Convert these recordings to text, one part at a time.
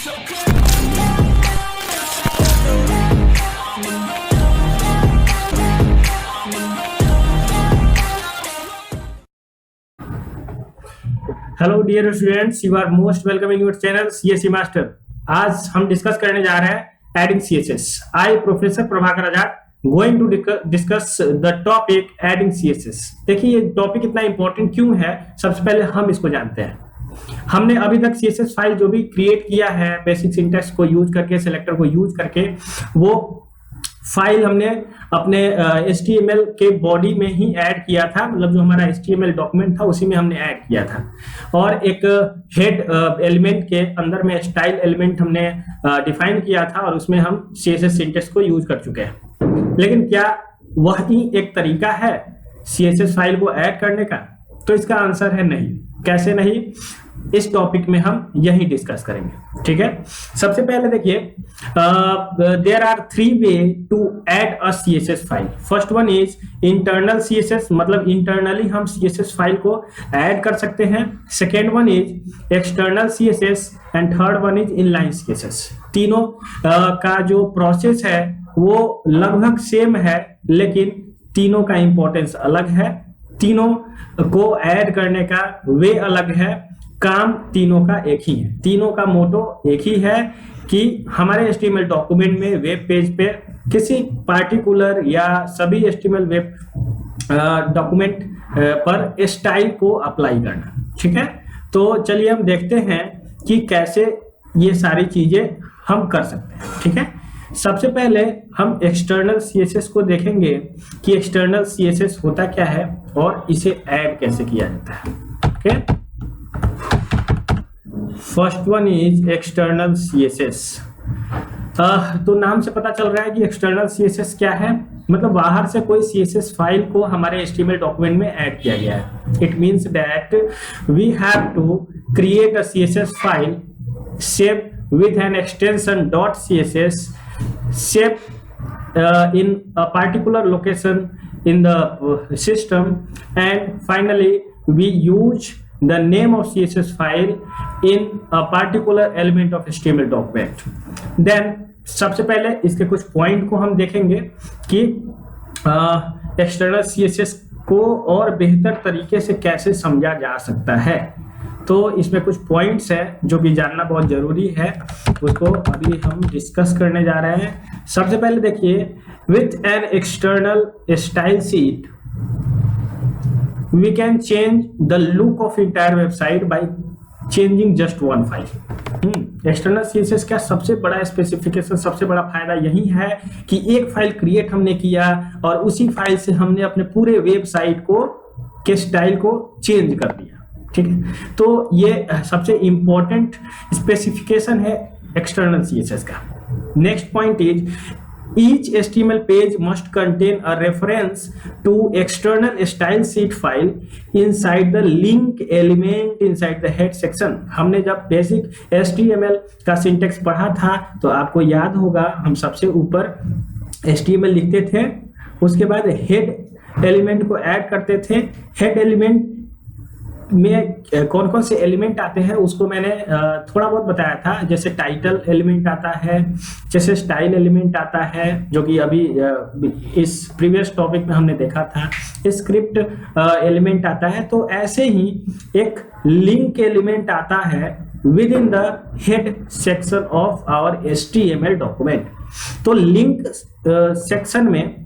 Hello dear students, you are most welcome in your channel CSC master. आज हम discuss करने जा रहे हैं adding CSS. I professor Prabhakar Azad going to discuss the topic adding CSS. देखिए ये टॉपिक इतना इंपॉर्टेंट क्यों है, सबसे पहले हम इसको जानते हैं। हमने अभी तक सीएसएस फाइल जो भी क्रिएट किया है बेसिक सिंटैक्स को यूज करके, सेलेक्टर को यूज करके, वो फाइल हमने अपने HTML के बॉडी में ही ऐड किया था। मतलब जो हमारा HTML डॉक्यूमेंट था उसी में हमने ऐड किया था, और एक हेड एलिमेंट के अंदर में स्टाइल एलिमेंट हमने डिफाइन किया था, और उसमें हम CSS सिंटैक्स को यूज कर चुके हैं। लेकिन क्या वही एक तरीका है CSS फाइल को ऐड करने का? तो इसका आंसर है नहीं। कैसे नहीं, इस टॉपिक में हम यही डिस्कस करेंगे। ठीक है, सबसे पहले देखिए, there are 3 way to add a CSS file. First one is internal CSS, मतलब इंटरनली हम CSS फाइल को ऐड कर सकते हैं। Second one is external CSS and third one is inline CSS। तीनों का जो प्रोसेस है वो लगभग सेम है, लेकिन तीनों का इंपॉर्टेंस अलग है, तीनों को ऐड करने का वे अलग है, काम तीनों का एक ही है। तीनों का मोटो एक ही है कि हमारे HTML डॉक्यूमेंट में, वेब पेज पे किसी पार्टिकुलर या सभी HTML वेब डॉक्यूमेंट पर स्टाइल को अप्लाई करना। ठीक है, तो चलिए हम देखते हैं कि कैसे ये सारी चीजें हम कर सकते हैं। ठीक है, सबसे पहले हम एक्सटर्नल CSS को देखेंगे कि एक्सटर्नल CSS होता क्या है और इसे ऐड कैसे किया जाता है। Okay, first one is external CSS। तो नाम से पता चल रहा है कि एक्सटर्नल CSS क्या है, मतलब बाहर से कोई CSS फाइल को हमारे HTML डॉक्यूमेंट में ऐड किया गया है। It means that we have to create a CSS file shape with an extension .css shape in a particular location in the system, and finally we use the name of CSS file in a particular element of HTML document. Then सबसे पहले इसके कुछ point को हम देखेंगे कि external CSS को और बेहतर तरीके से कैसे समझा जा सकता है। तो इसमें कुछ पॉइंट्स हैं जो कि जानना बहुत जरूरी है, उसको अभी हम डिस्कस करने जा रहे हैं। सबसे पहले देखिए, with an external style sheet we can change the look of entire website by changing just one file. External CSS का सबसे बड़ा स्पेसिफिकेशन, सबसे बड़ा फायदा यही है कि एक फाइल क्रिएट हमने किया और उसी फाइल से हमने अपने पूरे वेबसाइट को के स्टाइल को चेंज कर दिया। ठीक है, तो ये सबसे इंपॉर्टेंट स्पेसिफिकेशन है एक्सटर्नल CSS का। Next point is each HTML page must contain a reference to external style sheet file inside the link element inside the head section। हमने जब बेसिक HTML का सिंटेक्स पढ़ा था तो आपको याद होगा, हम सबसे ऊपर HTML लिखते थे, उसके बाद हेड एलिमेंट को ऐड करते थे। हेड एलिमेंट में कौन कौन से एलिमेंट आते हैं उसको मैंने थोड़ा बहुत बताया था, जैसे टाइटल एलिमेंट आता है, जैसे स्टाइल एलिमेंट आता है, जो कि अभी इस प्रीवियस टॉपिक में हमने देखा था, स्क्रिप्ट एलिमेंट आता है। तो ऐसे ही एक लिंक एलिमेंट आता है within the head section of our HTML document. तो लिंक सेक्शन में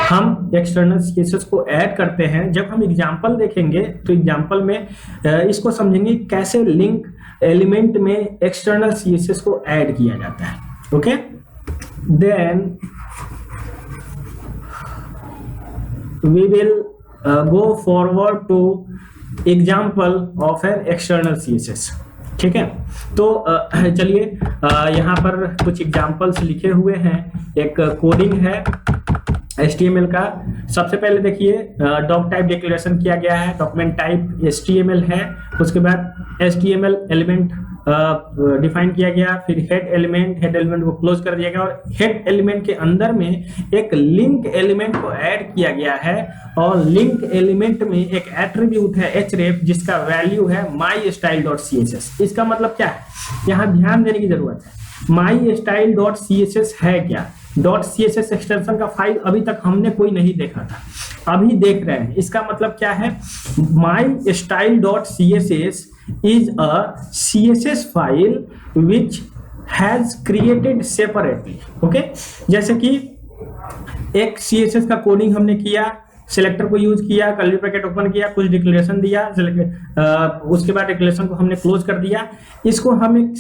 हम एक्सटर्नल CSS को ऐड करते हैं। जब हम एग्जांपल देखेंगे तो एग्जांपल में इसको समझेंगे कैसे लिंक एलिमेंट में एक्सटर्नल CSS को ऐड किया जाता है। Okay, then we will go forward to example of an external CSS। ठीक है, तो चलिए यहाँ पर कुछ एग्जांपल्स लिखे हुए हैं। एक कोडिंग है HTML का। सबसे पहले देखिए, डॉक टाइप डिक्लेरेशन किया गया है, डॉक्यूमेंट टाइप HTML है, उसके बाद HTML एलिमेंट डिफाइन किया गया, फिर हेड एलिमेंट को क्लोज कर दिया गया, और हेड एलिमेंट के अंदर में एक लिंक एलिमेंट को ऐड किया गया है, और लिंक एलिमेंट में एक एट्रीब्यूट है href जिसका वैल्यू है mystyle.css। इसका मतलब क्या है यहाँ ध्यान देने की जरूरत है। My style dot C S S है क्या? Dot C S S extension का फाइल अभी तक हमने कोई नहीं देखा था, अभी देख रहे हैं। इसका मतलब क्या है? My style dot C S S is a C S S file which has created separately. Okay, जैसे कि एक सी एस एस का कोडिंग हमने किया, सिलेक्टर को यूज किया, कर्ली ब्रैकेट ओपन किया, कुछ डिक्लेरेशन दिया, उसके बाद डिक्लेरेशन को हमने क्लोज कर दिया। इसको हम एक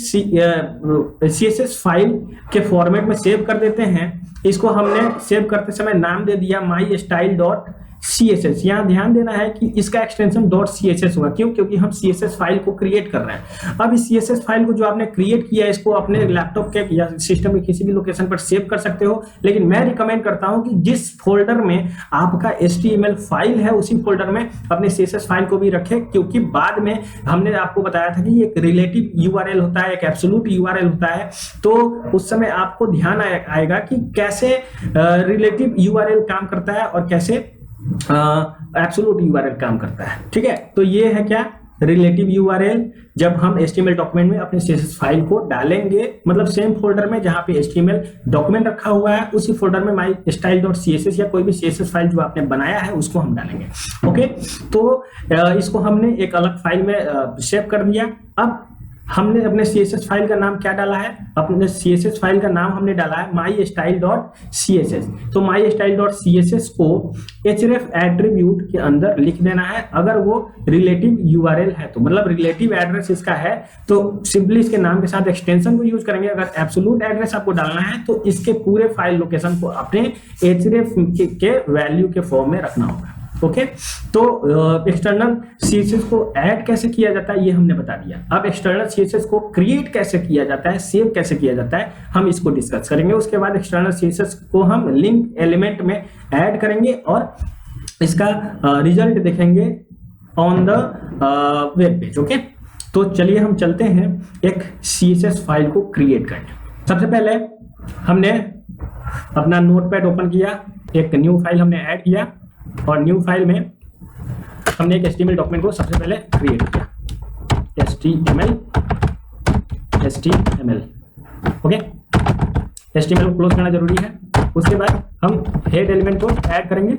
CSS फाइल के फॉर्मेट में सेव कर देते हैं। इसको हमने सेव करते समय नाम दे दिया माई स्टाइल डॉट CSS। यहाँ ध्यान देना है कि इसका एक्सटेंशन डॉट CSS होगा। क्यों? क्योंकि हम CSS फाइल को क्रिएट कर रहे हैं। अब इस CSS फाइल को जो आपने क्रिएट किया है, इसको अपने लैपटॉप के या सिस्टम के किसी भी लोकेशन पर सेव कर सकते हो, लेकिन मैं रिकमेंड करता हूं कि जिस फोल्डर में आपका HTML फाइल है उसी फोल्डर में अपने CSS फाइल को भी रखें, क्योंकि बाद में हमने आपको बताया था कि एक रिलेटिव URL होता है, एक एब्सोल्यूट URL होता है। तो उस समय आपको ध्यान आएगा कि कैसे रिलेटिव URL काम करता है और कैसे एब्सोल्यूट URL काम करता है। ठीक है, तो ये है क्या? Relative URL। जब हम HTML डॉक्यूमेंट में अपने CSS फाइल को डालेंगे, मतलब सेम फोल्डर में जहां पे HTML डॉक्यूमेंट रखा हुआ है, उसी फोल्डर में माई स्टाइल डॉट CSS या कोई भी CSS फाइल जो आपने बनाया है उसको हम डालेंगे। ओके, तो इसको हमने एक अलग फाइल में सेव कर दिया। अब हमने अपने CSS फाइल का नाम क्या डाला है? अपने CSS फाइल का नाम हमने डाला है माई स्टाइल डॉट CSS। तो माई स्टाइल डॉट CSS को href एट्रीब्यूट के अंदर लिख देना है। अगर वो रिलेटिव URL है तो, मतलब रिलेटिव एड्रेस इसका है, तो सिंपली इसके नाम के साथ एक्सटेंशन को यूज करेंगे। अगर एब्सोल्यूट एड्रेस आपको डालना है तो इसके पूरे फाइल लोकेशन को अपने href के वैल्यू के फॉर्म में रखना होगा। ओके, तो एक्सटर्नल CSS को ऐड कैसे किया जाता है ये हमने बता दिया। अब एक्सटर्नल CSS को क्रिएट कैसे किया जाता है, सेव कैसे किया जाता है, हम इसको डिस्कस करेंगे। उसके बाद एक्सटर्नल CSS को हम लिंक एलिमेंट में ऐड करेंगे और इसका रिजल्ट देखेंगे on the web page. Okay, तो चलिए हम चलते हैं एक CSS फाइल को क्रिएट करने। सबसे पहले हमने अपना नोटपैड ओपन किया, एक न्यू फाइल हमने ऐड किया और न्यू फाइल में हमने एक HTML डॉक्यूमेंट को सबसे पहले क्रिएट किया, HTML। ओके, HTML को क्लोज करना जरूरी है। उसके बाद हम हेड एलिमेंट को ऐड करेंगे।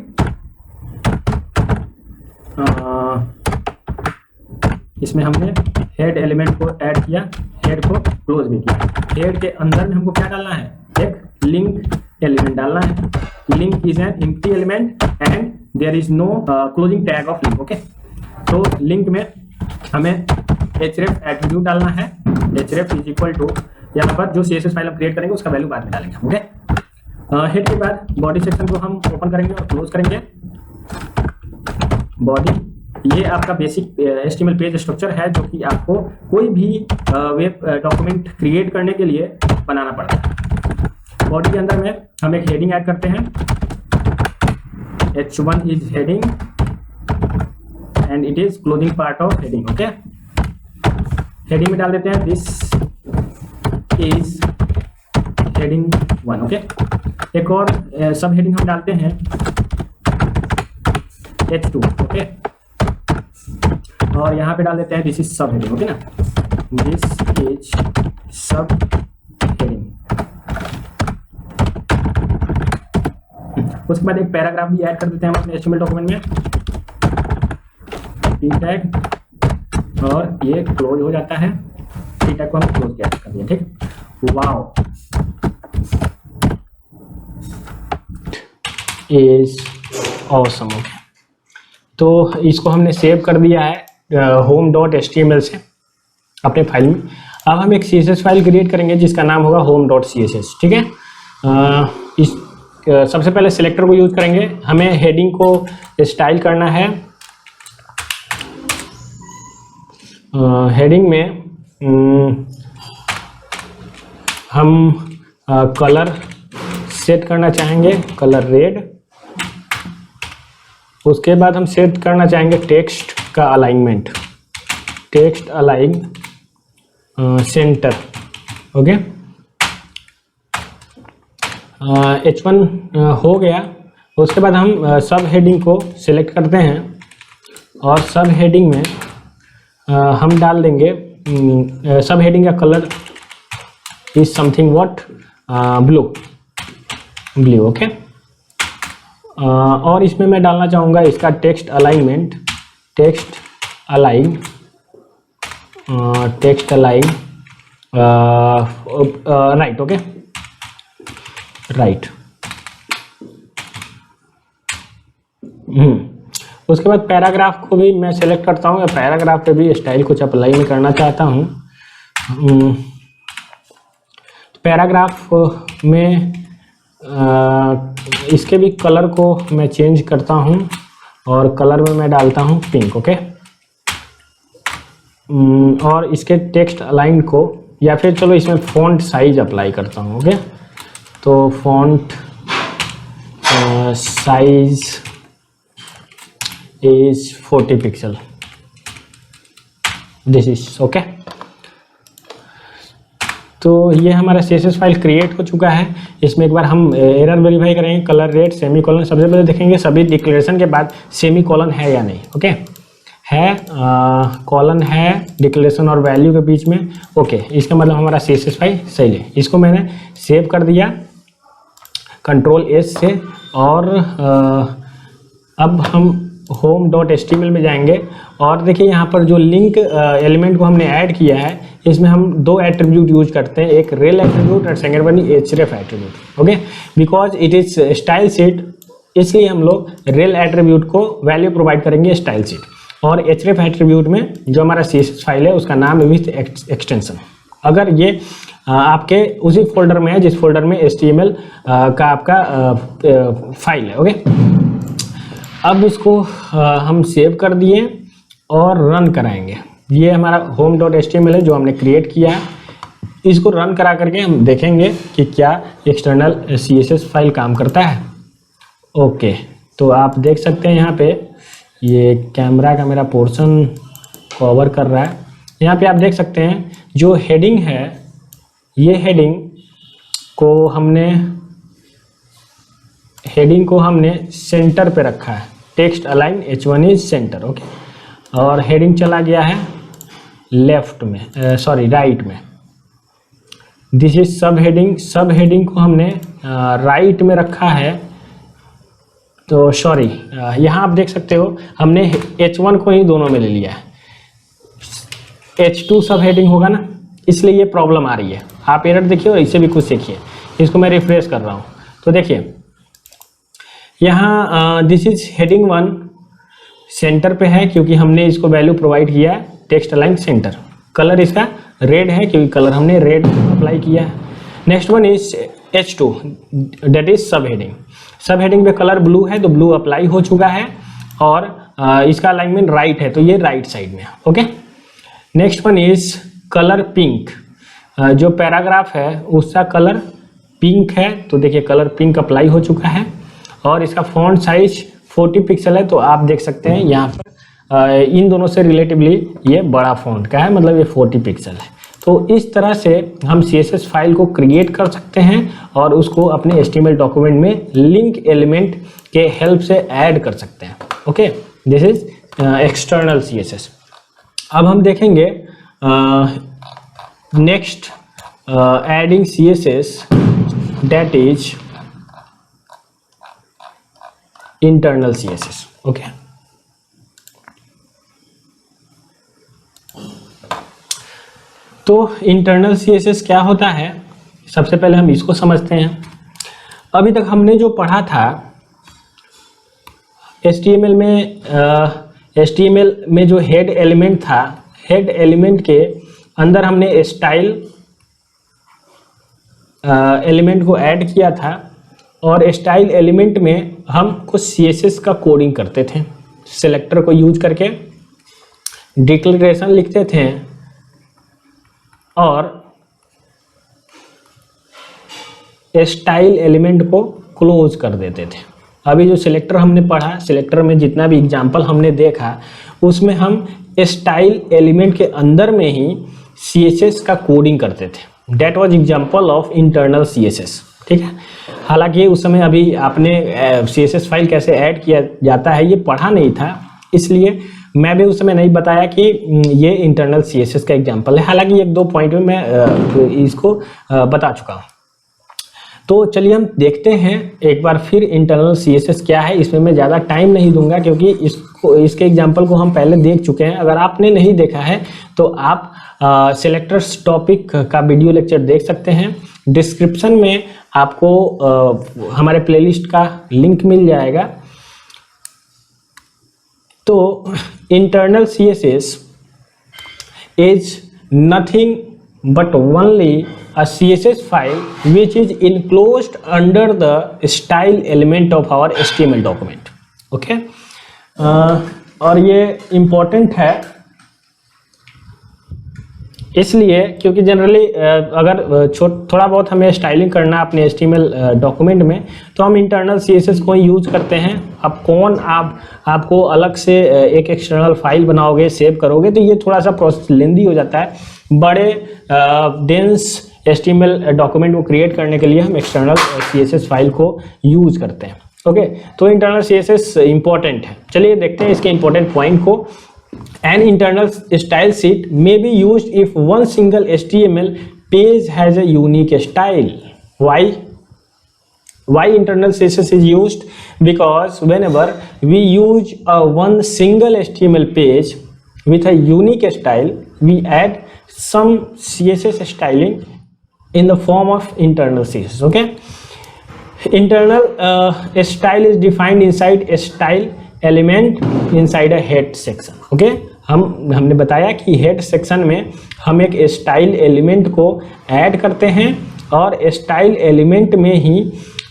इसमें हमने हेड एलिमेंट को ऐड किया, हेड को क्लोज भी किया। हेड के अंदर में हमको क्या डालना है? एक लिंक एलिमेंट डालना है। Link is an empty element and there is no closing tag of link. Okay, तो लिंक में हमें href एट्रीब्यूट डालना है। href इज इक्वल टू, यहाँ पर जो CSS फाइल हम क्रिएट करेंगे उसका वैल्यू बाद में डालेंगे। ओके, हेड के बाद बॉडी सेक्शन को हम ओपन करेंगे और क्लोज करेंगे। बॉडी ये आपका बेसिक HTML पेज स्ट्रक्चर है जो कि आपको कोई भी वेब डॉक्यूमेंट क्रिएट करने के लिए बनाना पड़ता है। बॉडी के अंदर में हम एक हेडिंग ऐड करते हैं। H1 is heading and it is closing part of heading. Okay, heading में डाल देते हैं this is heading 1। ओके, एक और सब हेडिंग हम डालते हैं H2। ओके, और यहाँ पे डाल देते हैं this is सब हेडिंग। ओके ना, this is सब हेडिंग। उसके बाद एक पैराग्राफ भी ऐड कर देते हैं हम अपने HTML डॉक्यूमेंट में, टी टैग, और ये क्लोज हो जाता है। टी टैग को हम क्लोज कर दिया। ठीक, वाओ, इज ऑसम। तो इसको हमने सेव कर दिया है home.html से अपने फाइल में। अब हम एक CSS फाइल क्रिएट करेंगे जिसका नाम होगा home.css। ठीक है, इस सबसे पहले सिलेक्टर को यूज करेंगे। हमें हेडिंग को स्टाइल करना है। हेडिंग में हम कलर सेट करना चाहेंगे, कलर रेड। उसके बाद हम सेट करना चाहेंगे टेक्स्ट का alignment, text align centre. Okay, H1 हो गया। उसके बाद हम सब हेडिंग को सिलेक्ट करते हैं और सब हेडिंग में हम डाल देंगे सब हेडिंग का colour is something what, blue, okay. और इसमें मैं डालना चाहूँगा इसका text alignment, text align right, okay, right. उसके बाद पैराग्राफ को भी मैं सेलेक्ट करता हूँ, या पैराग्राफ पे भी स्टाइल कुछ अप्लाई में करना चाहता हूँ। पैराग्राफ में इसके भी कलर को मैं चेंज करता हूँ, और कलर में मैं डालता हूँ पिंक, ओके। और इसके टेक्स्ट अलाइन को, या फिर चलो इसमें फॉन्ट साइज अप्लाई करता हूँ, ओके। तो font size is 40 pixel, this is okay. तो ये हमारा CSS फाइल क्रिएट हो चुका है। इसमें एक बार हम एरर वेरीफाई करेंगे, कलर रेट सेमी कॉलन, सबसे पहले देखेंगे सभी डिक्लेरेशन के बाद सेमी कॉलन है या नहीं, ओके। है, कॉलन है डिक्लेरेशन और वैल्यू के बीच में, ओके। इसका मतलब हमारा CSS फाइल सही है। इसको मैंने सेव कर दिया Ctrl+S से, और अब हम home.html में जाएंगे, और देखिए यहाँ पर जो लिंक एलिमेंट को हमने ऐड किया है, इसमें हम दो एट्रीब्यूट यूज करते हैं, एक रेल एट्रीब्यूट और second one href attribute, okay. Because it is style sheet, इसलिए हम लोग रेल एट्रीब्यूट को वैल्यू प्रोवाइड करेंगे स्टाइल शीट, और href एट्रीब्यूट में जो हमारा CSS फाइल है उसका नाम है विथ एक्सटेंशन। अगर ये आपके उसी फोल्डर में है जिस फोल्डर में HTML का आपका फाइल है, ओके। अब इसको हम सेव कर दिए और रन कराएंगे। ये हमारा home.html है जो हमने क्रिएट किया है। इसको रन करा करके हम देखेंगे कि क्या एक्सटर्नल CSS फाइल काम करता है, ओके। तो आप देख सकते हैं यहाँ पे ये कैमरा का मेरा पोर्शन कवर कर रहा है। यहाँ पे आप देख सकते हैं जो हेडिंग है, ये हेडिंग को हमने सेंटर पे रखा है, text align H1 is centre, okay. और हेडिंग चला गया है लेफ्ट में, राइट में। दिस इज सब हेडिंग, सब हेडिंग को हमने राइट में रखा है। तो सॉरी, यहाँ आप देख सकते हो हमने H1 को ही दोनों में ले लिया है, H2 सब हेडिंग होगा ना, इसलिए ये प्रॉब्लम आ रही है। आप एरर देखिए और इसे भी कुछ सीखिए। इसको मैं रिफ्रेश कर रहा हूँ, तो देखिए यहाँ दिस इज हेडिंग 1 सेंटर पे है क्योंकि हमने इसको वैल्यू प्रोवाइड किया है टेक्स्ट अलाइन सेंटर। कलर इसका रेड है क्योंकि कलर हमने रेड अप्लाई किया है। Next one is H2 that is सब हेडिंग। सब हेडिंग पे कलर ब्लू है तो ब्लू अप्लाई हो चुका है, और इसका अलाइनमेंट राइट है तो ये राइट साइड में, okay. Next one is colour pink. जो पैराग्राफ है उसका कलर पिंक है, तो देखिए कलर पिंक अप्लाई हो चुका है, और इसका फॉन्ट साइज 40 पिक्सल है। तो आप देख सकते हैं यहाँ पर इन दोनों से रिलेटिवली ये बड़ा फॉन्ट का है, मतलब ये 40 पिक्सल है। तो इस तरह से हम CSS फाइल को क्रिएट कर सकते हैं और उसको अपने HTML डॉक्यूमेंट में लिंक एलिमेंट के हेल्प से ऐड कर सकते हैं, okay. This is external CSS। अब हम देखेंगे next adding CSS that is internal CSS, okay. तो इंटरनल CSS क्या होता है, सबसे पहले हम इसको समझते हैं। अभी तक हमने जो पढ़ा था HTML में जो हेड एलिमेंट था, हेड एलिमेंट के अंदर हमने स्टाइल एलिमेंट को ऐड किया था, और स्टाइल एलिमेंट में हम कुछ CSS का कोडिंग करते थे। सेलेक्टर को यूज करके डिक्लेरेशन लिखते थे और स्टाइल एलिमेंट को क्लोज कर देते थे। अभी जो सिलेक्टर हमने पढ़ा, सिलेक्टर में जितना भी एग्जाम्पल हमने देखा, उसमें हम स्टाइल एलिमेंट के अंदर में ही CSS का कोडिंग करते थे। That was example of internal CSS, ठीक है। हालांकि उस समय अभी आपने CSS फाइल कैसे ऐड किया जाता है ये पढ़ा नहीं था, इसलिए मैं भी उस समय नहीं बताया कि ये इंटरनल सीएसएस का एग्जांपल है, हालांकि एक दो पॉइंट में मैं इसको बता चुका हूँ। तो चलिए हम देखते हैं एक बार फिर इंटरनल सीएसएस क्या है। इसमें मैं ज़्यादा टाइम नहीं दूंगा क्योंकि इसके एग्जांपल को हम पहले देख चुके हैं। अगर आपने नहीं देखा है तो आप सिलेक्टर्स टॉपिक का वीडियो लेक्चर देख सकते हैं। डिस्क्रिप्शन में आपको हमारे प्लेलिस्ट का लिंक मिल जाएगा। तो internal CSS is nothing but only a CSS file which is enclosed under the style element of our HTML document. Okay? और ये important है इसलिए क्योंकि जनरली अगर थोड़ा बहुत हमें स्टाइलिंग करना है अपने HTML डॉक्यूमेंट में तो हम इंटरनल CSS को यूज करते हैं। अब आपको अलग से एक एक्सटर्नल फाइल बनाओगे, सेव करोगे तो ये थोड़ा सा प्रोसेस लेंदी हो जाता है। बड़े डेंस HTML डॉक्यूमेंट को क्रिएट करने के लिए हम एक्सटर्नल CSS फाइल को यूज करते हैं। ओके, तो इंटरनल CSS इंपॉर्टेंट है। चलिए देखते हैं इसके इंपॉर्टेंट पॉइंट को। An internal style sheet may be used if one single HTML page has a unique style. Why internal CSS is used? Because whenever we use one single HTML page with a unique style, we add some CSS styling in the form of internal CSS. Okay, internal style is defined inside a style element inside a head section. Okay, हमने बताया कि head section में हम एक style element को add करते हैं और स्टाइल एलिमेंट में ही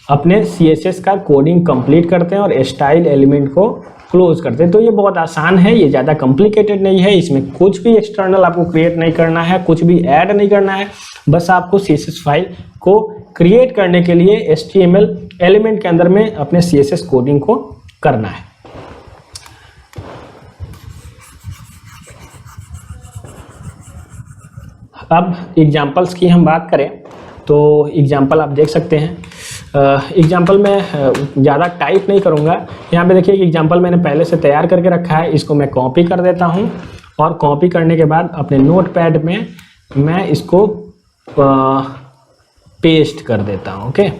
अपने CSS का कोडिंग कंप्लीट करते हैं और स्टाइल एलिमेंट को क्लोज करते हैं। तो ये बहुत आसान है, ये ज़्यादा कॉम्प्लिकेटेड नहीं है। इसमें कुछ भी एक्सटर्नल आपको क्रिएट नहीं करना है, कुछ भी ऐड नहीं करना है। बस आपको CSS फाइल को क्रिएट करने के लिए HTML एलिमेंट के अंदर में अपने CSS कोडिंग को करना है। अब एग्जाम्पल्स की हम बात करें तो एग्जाम्पल आप देख सकते हैं। एग्जाम्पल में ज़्यादा टाइप नहीं करूँगा। यहाँ पे देखिए एग्जाम्पल मैंने पहले से तैयार करके रखा है। इसको मैं कॉपी कर देता हूँ और कॉपी करने के बाद अपने नोटपैड में मैं इसको पेस्ट कर देता हूँ। ओके,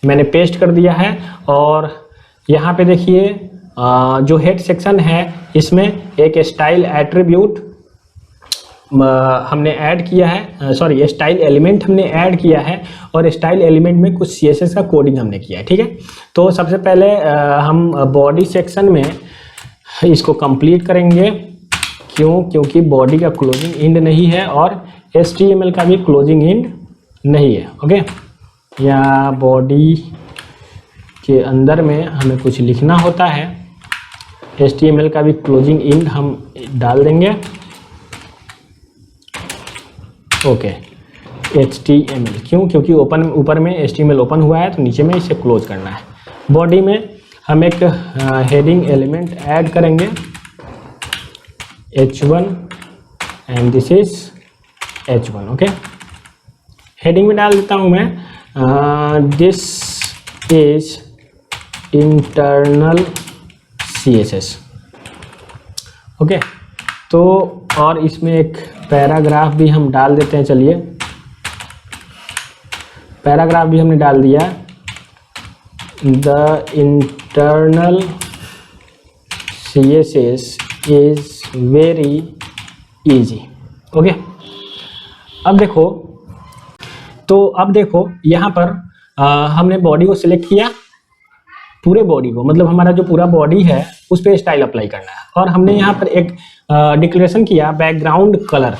मैंने पेस्ट कर दिया है और यहाँ पे देखिए जो हेड सेक्शन है इसमें एक स्टाइल एट्रीब्यूट हमने ऐड किया है, सॉरी स्टाइल एलिमेंट हमने ऐड किया है और स्टाइल एलिमेंट में कुछ CSS का कोडिंग हमने किया है। ठीक है, तो सबसे पहले हम बॉडी सेक्शन में इसको कंप्लीट करेंगे। क्योंकि बॉडी का क्लोजिंग इंड नहीं है और HTML का भी क्लोजिंग इंड नहीं है। ओके, या बॉडी के अंदर में हमें कुछ लिखना होता है, HTML का भी क्लोजिंग इंड हम डाल देंगे। ओके, HTML क्योंकि ऊपर में HTML ओपन हुआ है तो नीचे में इसे क्लोज करना है। बॉडी में हम एक हेडिंग एलिमेंट ऐड करेंगे H1 and this is H1। Okay, heading में डाल देता हूँ मैं this is internal CSS। Okay, तो और इसमें एक पैराग्राफ भी हम डाल देते हैं। चलिए, पैराग्राफ भी हमने डाल दिया। The internal CSS is very easy. Okay, अब देखो यहाँ पर हमने बॉडी को सिलेक्ट किया, पूरे बॉडी को, मतलब हमारा जो पूरा बॉडी है उस पर स्टाइल अप्लाई करना है। और हमने यहाँ पर एक डिक्लेरेशन किया बैकग्राउंड कलर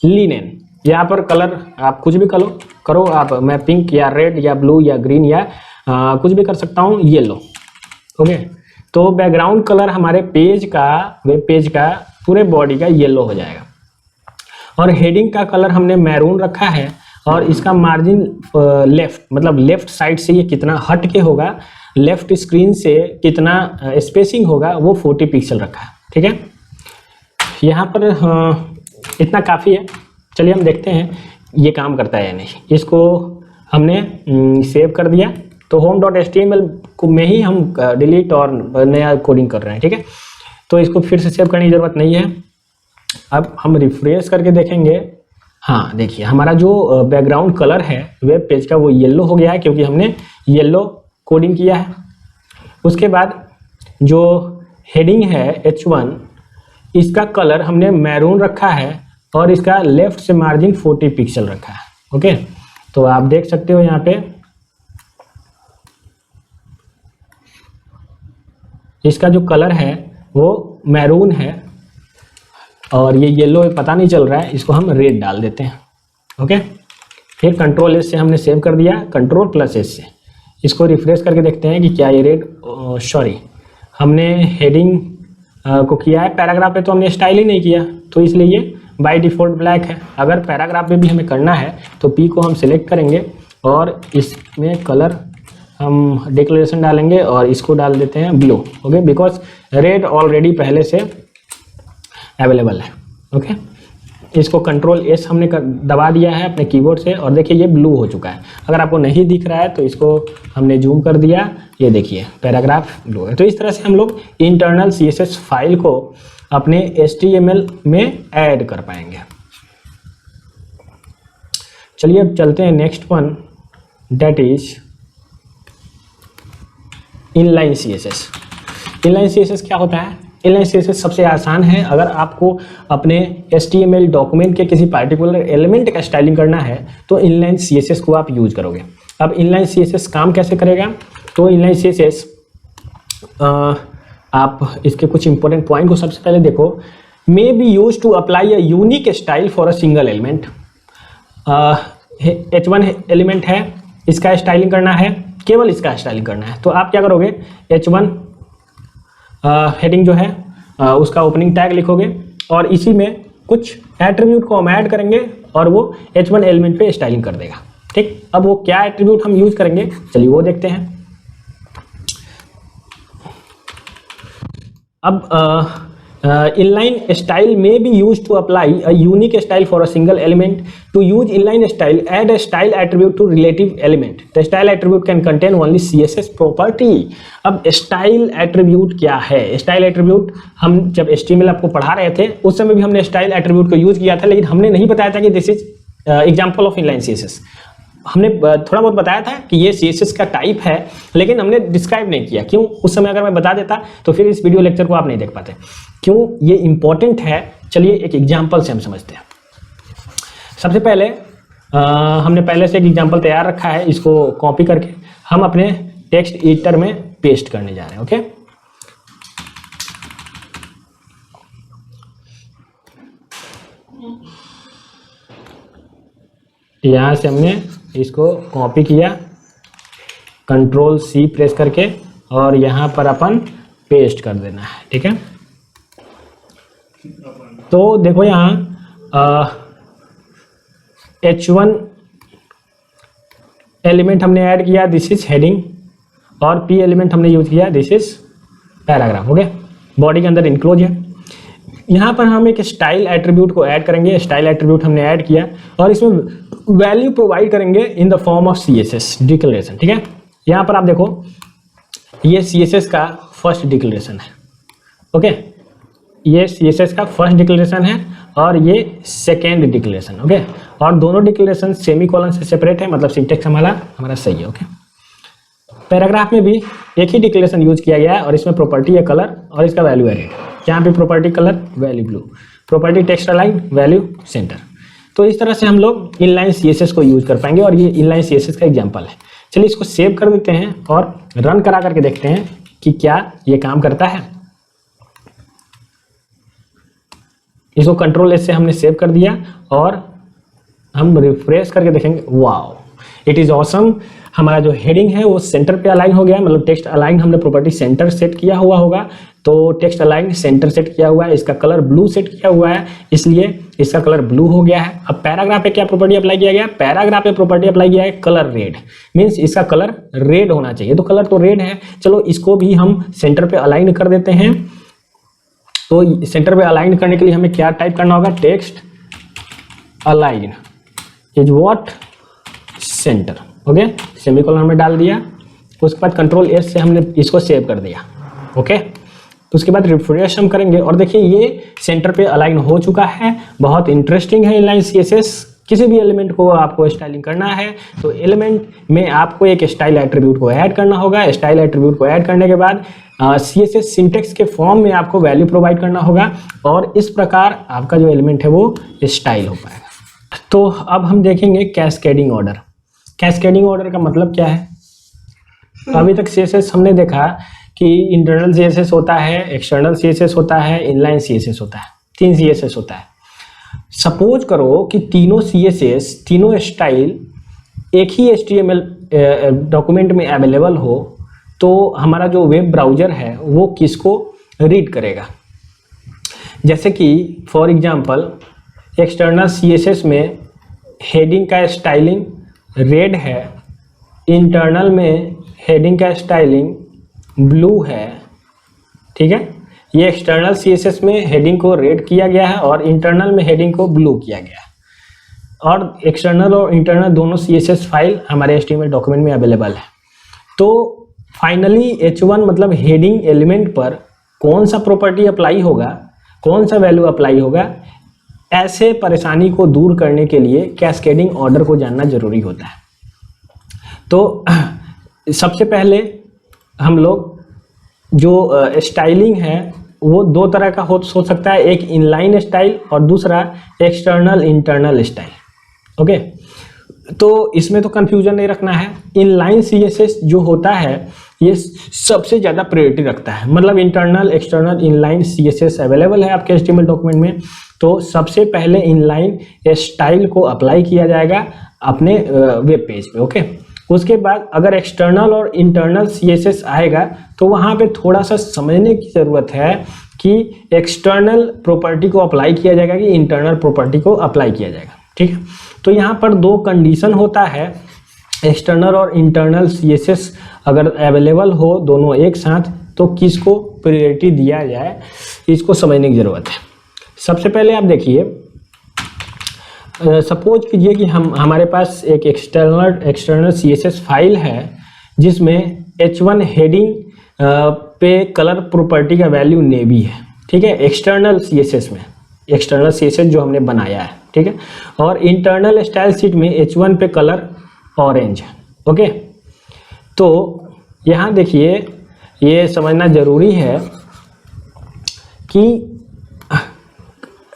लिनेन। यहाँ पर कलर आप कुछ भी करो आप, मैं पिंक या रेड या ब्लू या ग्रीन या कुछ भी कर सकता हूँ, येलो। ओके, तो बैकग्राउंड कलर हमारे वेब पेज का पूरे बॉडी का येलो हो जाएगा। और हेडिंग का कलर हमने मैरून रखा है और इसका मार्जिन लेफ्ट, मतलब लेफ्ट साइड से ये कितना हट के होगा, लेफ्ट स्क्रीन से कितना स्पेसिंग होगा, वो 40 पिक्सल रखा है। ठीक है, यहाँ पर इतना काफ़ी है। चलिए हम देखते हैं ये काम करता है या नहीं। इसको हमने सेव कर दिया। तो home.html में ही हम डिलीट और नया कोडिंग कर रहे हैं। ठीक है, तो इसको फिर से सेव करने की जरूरत नहीं है। अब हम रिफ्रेश करके देखेंगे। हाँ देखिए, हमारा जो बैकग्राउंड कलर है वेब पेज का वो येलो हो गया है, क्योंकि हमने येलो कोडिंग किया है। उसके बाद जो हेडिंग है H1, इसका कलर हमने मैरून रखा है और इसका लेफ्ट से मार्जिन 40 पिक्सल रखा है। ओके, तो आप देख सकते हो यहाँ पे इसका जो कलर है वो मैरून है और ये येलो पता नहीं चल रहा है, इसको हम रेड डाल देते हैं। ओके, फिर कंट्रोल एस से हमने सेव कर दिया, कंट्रोल प्लस एस से इसको रिफ्रेश करके देखते हैं कि क्या ये रेड, सॉरी हमने हेडिंग को किया है, पैराग्राफ पे तो हमने स्टाइल ही नहीं किया, तो इसलिए ये बाय डिफ़ॉल्ट ब्लैक है। अगर पैराग्राफ पे भी हमें करना है तो पी को हम सिलेक्ट करेंगे और इसमें कलर हम डिक्लेरेशन डालेंगे और इसको डाल देते हैं blue. Okay, because red already पहले से अवेलेबल है। ओके, इसको कंट्रोल एस हमने दबा दिया है अपने कीबोर्ड से और देखिए ये ब्लू हो चुका है। अगर आपको नहीं दिख रहा है तो इसको हमने जूम कर दिया, ये देखिए पैराग्राफ ब्लू है। तो इस तरह से हम लोग इंटरनल CSS फाइल को अपने HTML में ऐड कर पाएंगे। चलिए अब चलते हैं next one, that is inline CSS। Inline CSS क्या होता है? इनलाइन CSS सबसे आसान है। अगर आपको अपने HTML डॉक्यूमेंट के किसी पार्टिकुलर एलिमेंट का स्टाइलिंग करना है तो इनलाइन CSS को आप यूज करोगे। अब इनलाइन CSS काम कैसे करेगा? तो इनलाइन CSS आप इसके कुछ इंपॉर्टेंट पॉइंट को सबसे पहले देखो। Maybe use to apply a unique style for a single element. H1 element है, इसका स्टाइलिंग करना है, केवल इसका स्टाइलिंग करना है, तो आप क्या करोगे? H1 हेडिंग जो है उसका ओपनिंग टैग लिखोगे और इसी में कुछ एट्रीब्यूट को हम ऐड करेंगे और वो H1 एलिमेंट पे स्टाइलिंग कर देगा। ठीक, अब वो क्या एट्रीब्यूट हम यूज करेंगे, चलिए वो देखते हैं। अब inline style may be used to apply a unique style for a single element. To use inline style, add a style attribute to relative element. The style attribute can contain only CSS property. अब style attribute क्या है? style attribute हम जब HTML आपको पढ़ा रहे थे उस समय भी हमने style attribute को यूज किया था, लेकिन हमने नहीं बताया था कि this is example of inline CSS। हमने थोड़ा बहुत बताया था कि ये CSS का टाइप है, लेकिन हमने डिस्क्राइब नहीं किया। क्यों? उस समय अगर मैं बता देता तो फिर इस वीडियो लेक्चर को आप नहीं देख पाते। क्यों ये इंपॉर्टेंट है? चलिए एक एग्जांपल से हम समझते हैं। सबसे पहले हमने पहले से एक एग्जांपल तैयार रखा है, इसको कॉपी करके हम अपने टेक्स्ट एडिटर में पेस्ट करने जा रहे हैं। ओके, यहाँ से हमने इसको कॉपी किया, कंट्रोल C प्रेस करके, और यहाँ पर अपन पेस्ट कर देना है। ठीक है, तो देखो यहाँ H1 एलिमेंट हमने ऐड किया, दिस इज हेडिंग, और P एलिमेंट हमने यूज किया, this is paragraph. Okay, body के अंदर इनक्लोज है। यहाँ पर हम एक स्टाइल एट्रीब्यूट को ऐड करेंगे। स्टाइल एट्रीब्यूट हमने ऐड किया और इसमें वैल्यू प्रोवाइड करेंगे in the form of CSS declaration. ठीक है, यहाँ पर आप देखो ये CSS का फर्स्ट डिक्लेरेशन है। ओके, ये CSS का फर्स्ट डिक्लेरेशन है और ये सेकेंड डिक्लेरेशन। ओके, और दोनों डिक्लेरेशन सेमीकोलन से सेपरेट है, मतलब सिंटेक्स हमारा सही है। ओके, पैराग्राफ में भी एक ही डिक्लेरेशन यूज किया गया है और इसमें प्रॉपर्टी है कलर और इसका वैल्यू है रेड। यहाँ पे property colour, value blue, property text align, value centre. तो इस तरह से हम लोग इनलाइन CSS को यूज कर पाएंगे और ये इनलाइन CSS का एग्जांपल है। चलिए इसको सेव कर देते हैं और रन करा करके देखते हैं कि क्या ये काम करता है। इसको कंट्रोल S से हमने सेव कर दिया और हम रिफ्रेश करके देखेंगे, वाओ इट इज ऑसम। हमारा जो हेडिंग है वो सेंटर पे अलाइन हो गया, मतलब टेक्स्ट अलाइन हमने प्रॉपर्टी सेंटर सेट किया हुआ होगा, तो टेक्स्ट अलाइन सेंटर सेट किया हुआ है। इसका कलर ब्लू सेट किया हुआ है, इसलिए इसका कलर ब्लू हो गया है। अब पैराग्राफ पे क्या प्रॉपर्टी अप्लाई किया गया? पैराग्राफ पे प्रॉपर्टी अप्लाई किया है कलर रेड, मीन्स इसका कलर रेड होना चाहिए, तो कलर तो रेड है। चलो इसको भी हम सेंटर पे अलाइन कर देते हैं। तो सेंटर पे अलाइन करने के लिए हमें क्या टाइप करना होगा? Text align is what? Centre. Okay, semicolon में डाल दिया, उसके बाद कंट्रोल S से हमने इसको सेव कर दिया। ओके, तो उसके बाद रिफ्रेश हम करेंगे और देखिए ये सेंटर पे अलाइन हो चुका है। बहुत इंटरेस्टिंग है इनलाइन CSS। किसी भी एलिमेंट को आपको स्टाइलिंग करना है तो एलिमेंट में आपको एक स्टाइल एट्रीब्यूट को ऐड करना होगा। स्टाइल एट्रीब्यूट को ऐड करने के बाद CSS सिंटेक्स के फॉर्म में आपको वैल्यू प्रोवाइड करना होगा और इस प्रकार आपका जो एलिमेंट है वो स्टाइल हो पाएगा। तो अब हम देखेंगे कैस्केडिंग ऑर्डर। कैस्केडिंग ऑर्डर का मतलब क्या है? अभी तक CSS हमने देखा कि इंटरनल CSS होता है, एक्सटर्नल CSS होता है, इनलाइन CSS होता है, 3 CSS होता है। सपोज करो कि तीनों CSS, तीनों स्टाइल एक ही HTML डॉक्यूमेंट में अवेलेबल हो तो हमारा जो वेब ब्राउज़र है वो किसको रीड करेगा। जैसे कि फॉर एग्जांपल एक्सटर्नल CSS में हेडिंग का स्टाइलिंग रेड है, इंटरनल में हेडिंग का स्टाइलिंग ब्लू है, ठीक है। ये एक्सटर्नल CSS में हेडिंग को रेड किया गया है और इंटरनल में हेडिंग को ब्लू किया गया है और एक्सटर्नल और इंटरनल दोनों CSS फाइल हमारे HTML डॉक्यूमेंट में अवेलेबल है। तो फाइनली H1 मतलब हेडिंग एलिमेंट पर कौन सा प्रॉपर्टी अप्लाई होगा, कौन सा वैल्यू अप्लाई होगा, ऐसे परेशानी को दूर करने के लिए कैस्केडिंग ऑर्डर को जानना जरूरी होता है। तो सबसे पहले हम लोग जो स्टाइलिंग है वो 2 तरह का हो सकता है, एक इनलाइन स्टाइल और दूसरा एक्सटर्नल इंटरनल स्टाइल। ओके, तो इसमें तो कंफ्यूजन नहीं रखना है। इनलाइन CSS जो होता है ये सबसे ज़्यादा प्रायोरिटी रखता है, मतलब internal external inline CSS available है आपके HTML डॉक्यूमेंट में, तो सबसे पहले इनलाइन स्टाइल को अप्लाई किया जाएगा अपने वेब पेज पे। ओके, उसके बाद अगर एक्सटर्नल और इंटरनल CSS आएगा तो वहाँ पे थोड़ा सा समझने की ज़रूरत है कि एक्सटर्नल प्रॉपर्टी को अप्लाई किया जाएगा कि इंटरनल प्रॉपर्टी को अप्लाई किया जाएगा, ठीक है। तो यहाँ पर 2 कंडीशन होता है, एक्सटर्नल और इंटरनल CSS अगर अवेलेबल हो दोनों एक साथ तो किसको प्रायोरिटी दिया जाए, इसको समझने की ज़रूरत है। सबसे पहले आप देखिए, सपोज कीजिए कि हमारे पास एक एक्सटर्नल CSS फाइल है जिसमें H1 हेडिंग पे कलर प्रॉपर्टी का वैल्यू नेवी है, ठीक है, एक्सटर्नल CSS में, एक्सटर्नल CSS जो हमने बनाया है, ठीक है, और इंटरनल स्टाइल शीट में H1 पे कलर ऑरेंज है। ओके, तो यहाँ देखिए ये समझना ज़रूरी है कि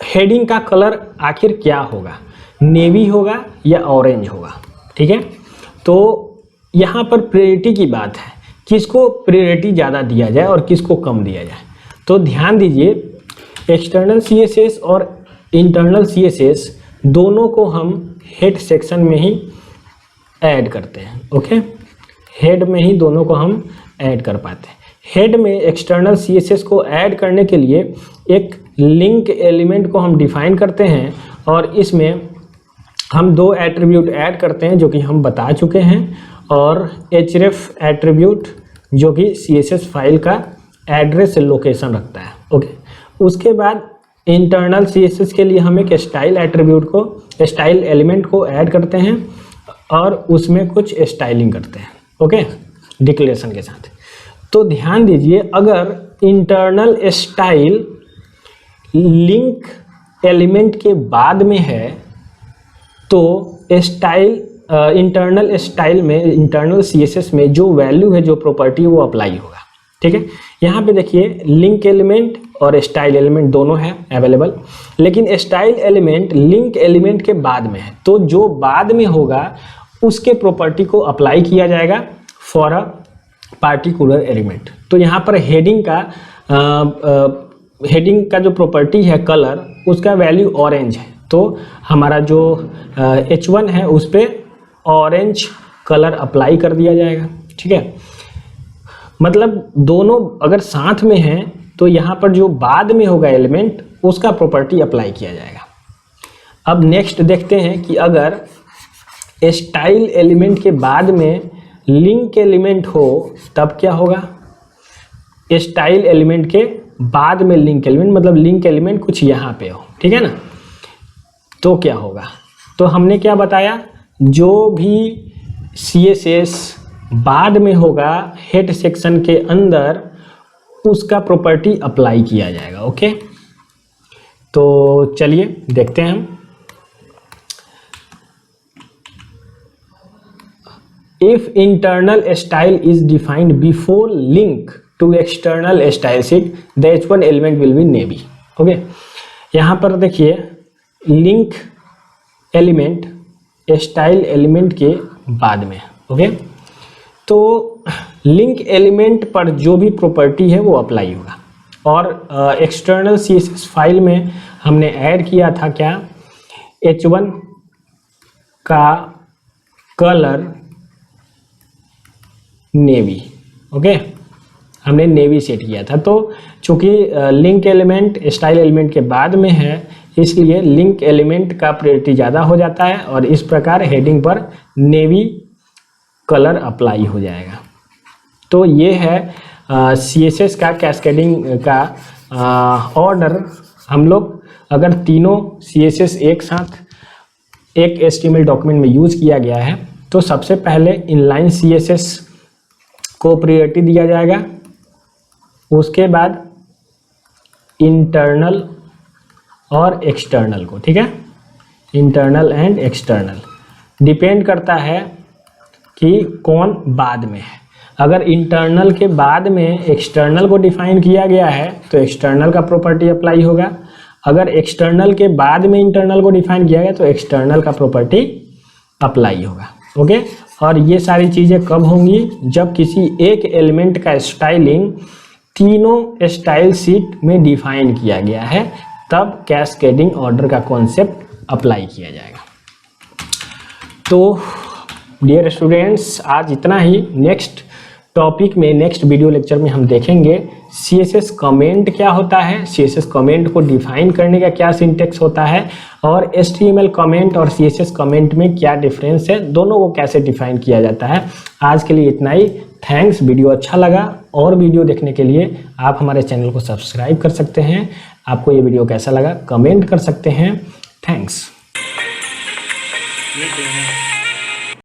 हेडिंग का कलर आखिर क्या होगा, नेवी होगा या ऑरेंज होगा, ठीक है। तो यहाँ पर प्रायोरिटी की बात है, किसको प्रायोरिटी ज़्यादा दिया जाए और किसको कम दिया जाए। तो ध्यान दीजिए, एक्सटर्नल CSS और इंटरनल CSS दोनों को हम हेड सेक्शन में ही ऐड करते हैं। ओके, हेड में ही दोनों को हम ऐड कर पाते हैं। हेड में एक्सटर्नल CSS को ऐड करने के लिए एक लिंक एलिमेंट को हम डिफाइन करते हैं और इसमें हम 2 एट्रीब्यूट ऐड करते हैं जो कि हम बता चुके हैं, और href एट्रीब्यूट जो कि CSS फाइल का एड्रेस लोकेशन रखता है। ओके, उसके बाद इंटरनल CSS के लिए हम एक स्टाइल एट्रीब्यूट को, स्टाइल एलिमेंट को ऐड करते हैं और उसमें कुछ स्टाइलिंग करते हैं। ओके, डिक्लेरेशन के साथ। तो ध्यान दीजिए, अगर इंटरनल स्टाइल लिंक एलिमेंट के बाद में है तो स्टाइल इंटरनल स्टाइल में, इंटरनल CSS में जो वैल्यू है, जो प्रॉपर्टी वो अप्लाई होगा, ठीक है। यहाँ पे देखिए लिंक एलिमेंट और स्टाइल एलिमेंट दोनों हैं अवेलेबल, लेकिन स्टाइल एलिमेंट लिंक एलिमेंट के बाद में है, तो जो बाद में होगा उसके प्रॉपर्टी को अप्लाई किया जाएगा फॉर अ पार्टिकुलर एलिमेंट। तो यहाँ पर हेडिंग का जो प्रॉपर्टी है कलर, उसका वैल्यू ऑरेंज है, तो हमारा जो H1 है उस पर ऑरेंज कलर अप्लाई कर दिया जाएगा, ठीक है। मतलब दोनों अगर साथ में हैं तो यहाँ पर जो बाद में होगा एलिमेंट उसका प्रॉपर्टी अप्लाई किया जाएगा। अब नेक्स्ट देखते हैं कि अगर स्टाइल एलिमेंट के बाद में लिंक एलिमेंट हो तब क्या होगा। स्टाइल एलिमेंट के बाद में लिंक एलिमेंट, मतलब लिंक एलिमेंट कुछ यहाँ पे हो, ठीक है ना, तो क्या होगा। तो हमने क्या बताया, जो भी CSS बाद में होगा हेड सेक्शन के अंदर उसका प्रॉपर्टी अप्लाई किया जाएगा। ओके, तो चलिए देखते हैं हम। If internal style is defined before link to external style sheet the H1 element will be navy. Okay, यहाँ पर देखिए लिंक एलिमेंट स्टाइल एलिमेंट के बाद में। ओके, तो लिंक एलिमेंट पर जो भी प्रॉपर्टी है वो अप्लाई होगा। और एक्सटर्नल CSS फाइल में हमने ऐड किया था क्या, H1 का कलर नेवी। ओके, हमने नेवी सेट किया था। तो चूंकि लिंक एलिमेंट स्टाइल एलिमेंट के बाद में है, इसलिए लिंक एलिमेंट का प्रायोरिटी ज़्यादा हो जाता है और इस प्रकार हेडिंग पर नेवी कलर अप्लाई हो जाएगा। तो ये है CSS का कैस्केडिंग का ऑर्डर। हम लोग अगर तीनों CSS एक साथ एक HTML डॉक्यूमेंट में यूज़ किया गया है तो सबसे पहले इनलाइन CSS को प्रायोरिटी दिया जाएगा, उसके बाद इंटरनल और एक्सटर्नल को। ठीक है, इंटरनल एंड एक्सटर्नल डिपेंड करता है कि कौन बाद में है। अगर इंटरनल के बाद में एक्सटर्नल को डिफाइन किया गया है तो एक्सटर्नल का प्रॉपर्टी अप्लाई होगा। अगर एक्सटर्नल के बाद में इंटरनल को डिफाइन किया गया तो एक्सटर्नल का प्रॉपर्टी अप्लाई होगा। ओके, और ये सारी चीज़ें कब होंगी, जब किसी एक एलिमेंट का स्टाइलिंग तीनों स्टाइल शीट में डिफाइन किया गया है, तब कैस्केडिंग ऑर्डर का कॉन्सेप्ट अप्लाई किया जाएगा। तो डियर स्टूडेंट्स, आज इतना ही। नेक्स्ट टॉपिक में, नेक्स्ट वीडियो लेक्चर में हम देखेंगे CSS कमेंट क्या होता है, CSS कमेंट को डिफाइन करने का क्या सिंटेक्स होता है, और HTML कमेंट और CSS कमेंट में क्या डिफरेंस है, दोनों को कैसे डिफाइन किया जाता है। आज के लिए इतना ही। थैंक्स। वीडियो अच्छा लगा और वीडियो देखने के लिए आप हमारे चैनल को सब्सक्राइब कर सकते हैं। आपको ये वीडियो कैसा लगा कमेंट कर सकते हैं। थैंक्स।